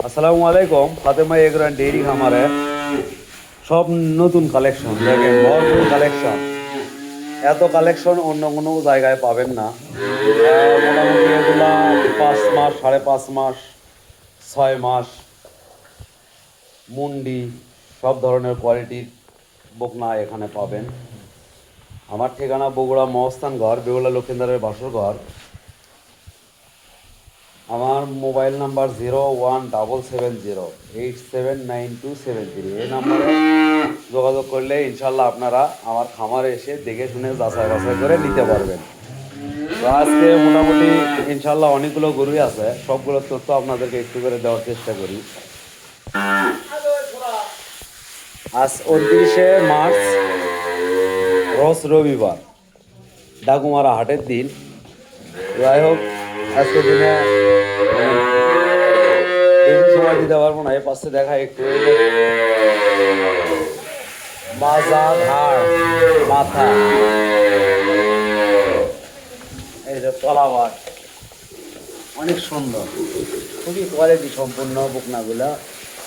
আসসালামু আলাইকুম। ফাতেমা এগ্রান ডেইরি খামারে সব নতুন কালেকশন দেখেন, ভরপুর কালেকশন। এত কালেকশন অন্য কোনো জায়গায় পাবেন না। মোটামুটি এগুলা 5 মাস, 5.5 মাস, 6 মাস মুন্ডি সব ধরনের কোয়ালিটির বকনা এখানে পাবেন। আমার ঠিকানা বগুড়া মহস্থান ঘর, বেহুলা লক্ষিন্দারের বাসর ঘর। আমার মোবাইল নাম্বার 0177087927 এই নাম্বারে যোগাযোগ করলে ইনশাল্লাহ আপনারা আমার খামারে এসে দেখে শুনে যাচাই বাছাই করে নিতে পারবেন। তো আজকে মোটামুটি ইনশাল্লাহ অনেকগুলো গরুই আছে, সবগুলোর তথ্য আপনাদেরকে একটু করে দেওয়ার চেষ্টা করি। আজ 29শে মার্চ, রোজ রবিবার, ডাকুমারা হাটের দিন। যাই হোক, আজকের দিনে বেশি সময় দিতে পারবো না। এ পাশে দেখা একটু মাজা, ঘাড়, মাথা, এই যে তলাবাট, অনেক সুন্দর, খুবই কোয়ালিটি সম্পূর্ণ বকনাগুলা।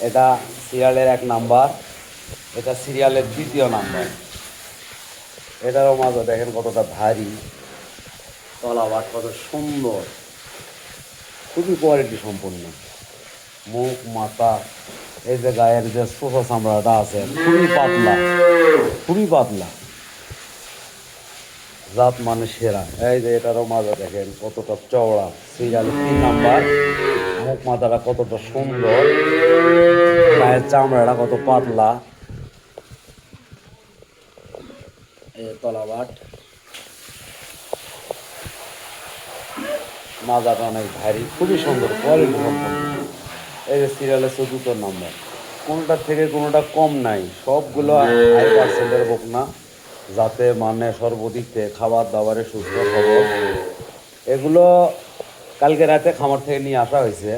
এটা সিরিয়ালের 1 নাম্বার, এটা সিরিয়ালের 2য় নাম্বার। এটারও মাঝে দেখেন কতটা ভারী, তলাবাট কত সুন্দর, খুবই কোয়ালিটি সম্পূর্ণ। মুখ, মাথা, এই যে গায়ের যে সোফা চামড়াটা আছে খুবই পাতলা, খুবই পাতলা, জাত মানে সেরা। এই যে এটারও মাঝে দেখেন কতটা চওড়া, সিরিয়ালের 3 নাম্বার। মুখ মাথাটা কতটা সুন্দর, গায়ের চামড়াটা কত পাতলা, এই তলাবাট, মাজাটা অনেক ভারী, খুবই সুন্দর, কোয়ালিটি সম্পন্ন। এই যে সিরিয়ালের 4র্থ নাম্বার, কোনোটার থেকে কোনোটা কম নাই, সবগুলো হাই পার্সেন্টের বকনা, যাতে মানে সর্বদিক থেকে খাবার দাবারের সুস্থ খবর। এগুলো কালকে রাতে খামার থেকে নিয়ে আসা হয়েছে,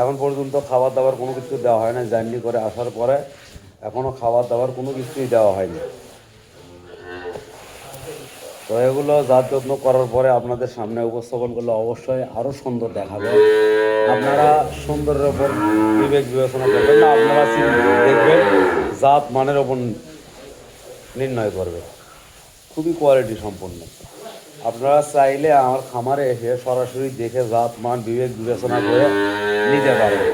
এখন পর্যন্ত খাবার দাবার কোনো কিছু দেওয়া হয় না। জার্নি করে আসার পরে এখনও খাবার দাবার কোনো কিছুই দেওয়া হয়নি। তো এগুলো জাত যত্ন করার পরে আপনাদের সামনে উপস্থাপন করলে অবশ্যই আরও সুন্দর দেখাবে। আপনারা সুন্দরের ওপর বিবেক বিবেচনা করবেন না, আপনারা দেখবেন জাত মানের ওপর নির্ণয় করবে। খুবই কোয়ালিটি সম্পন্ন। আপনারা চাইলে আমার খামারে এসে সরাসরি দেখে জাত মান বিবেক বিবেচনা করে নিতে পারবেন।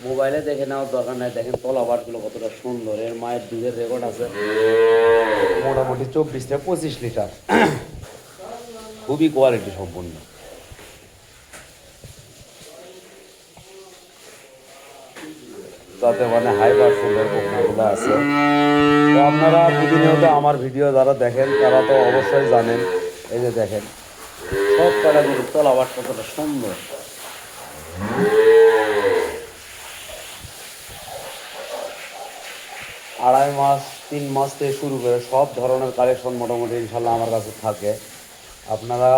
মোবাইলে দেখে নেওয়ার দরকার নাই। দেখেন তলাবাটগুলো কতটা সুন্দর, এর মায়ের দুধের রেকর্ড আছে মোটামুটি 24 থেকে 25 লিটার। খুবই কোয়ালিটি সম্পূর্ণ। যাতে মানে হাই পার্সেন্টের বকনাগুলো আছে। তো আপনারা প্রতিনিয়ত আমার ভিডিও যারা দেখেন তারা তো অবশ্যই জানেন। এই যে দেখেন সব কাটাগুলোর তলাবাট কতটা সুন্দর। 2.5 মাস, 3 মাস থেকে শুরু করে সব ধরনের কালেকশন মোটামুটি ইনশাল্লাহ আমার কাছে থাকে। আপনারা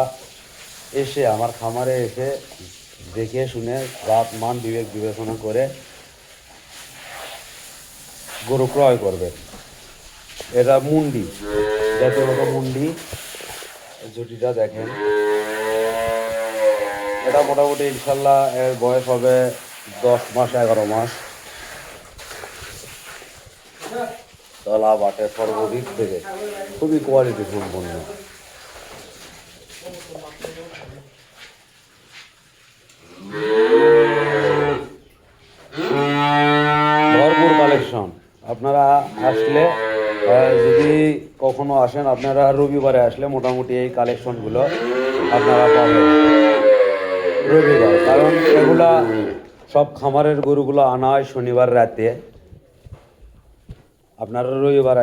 এসে আমার খামারে এসে দেখে শুনে জাত মান বিবেক বিবেচনা করে গরু ক্রয় করবে। এটা মুন্ডি, জাতীয়গত মুন্ডি। জুটিটা দেখেন, এটা মোটামুটি ইনশাল্লাহ এর বয়স হবে 10 মাস, 11 মাস। তলা বাটে সর্বদিক থেকে খুবই কোয়ালিটি সম্পন্ন। ভরপুর কালেকশন। আপনারা আসলে যদি কখনো আসেন, আপনারা রবিবারে আসলে মোটামুটি এই কালেকশনগুলো আপনারা পাবেন রবিবার। কারণ এগুলা সব খামারের গরুগুলো আনা হয় শনিবার রাতে। আপনারা রবিবার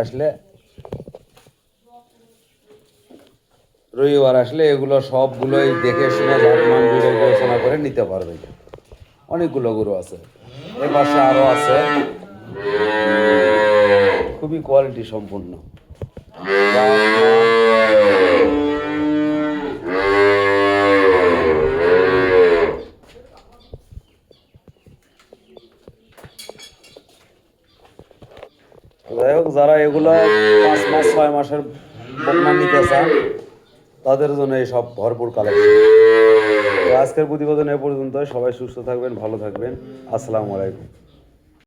আসলে এগুলো সবগুলোই দেখে শুনে জাতমান বিবেচনা করে নিতে পারবেন। অনেকগুলো গরু আছে, এ পাশে আরও আছে, খুবই কোয়ালিটি সম্পূর্ণ। যাই হোক, যারা এগুলো 5 মাস 6 মাসের বকনা নিতে চান তাদের জন্য এই সব ভরপুর কালেকশন। আজকের প্রতিবেদন এ পর্যন্ত। সবাই সুস্থ থাকবেন, ভালো থাকবেন। আসসালামু আলাইকুম।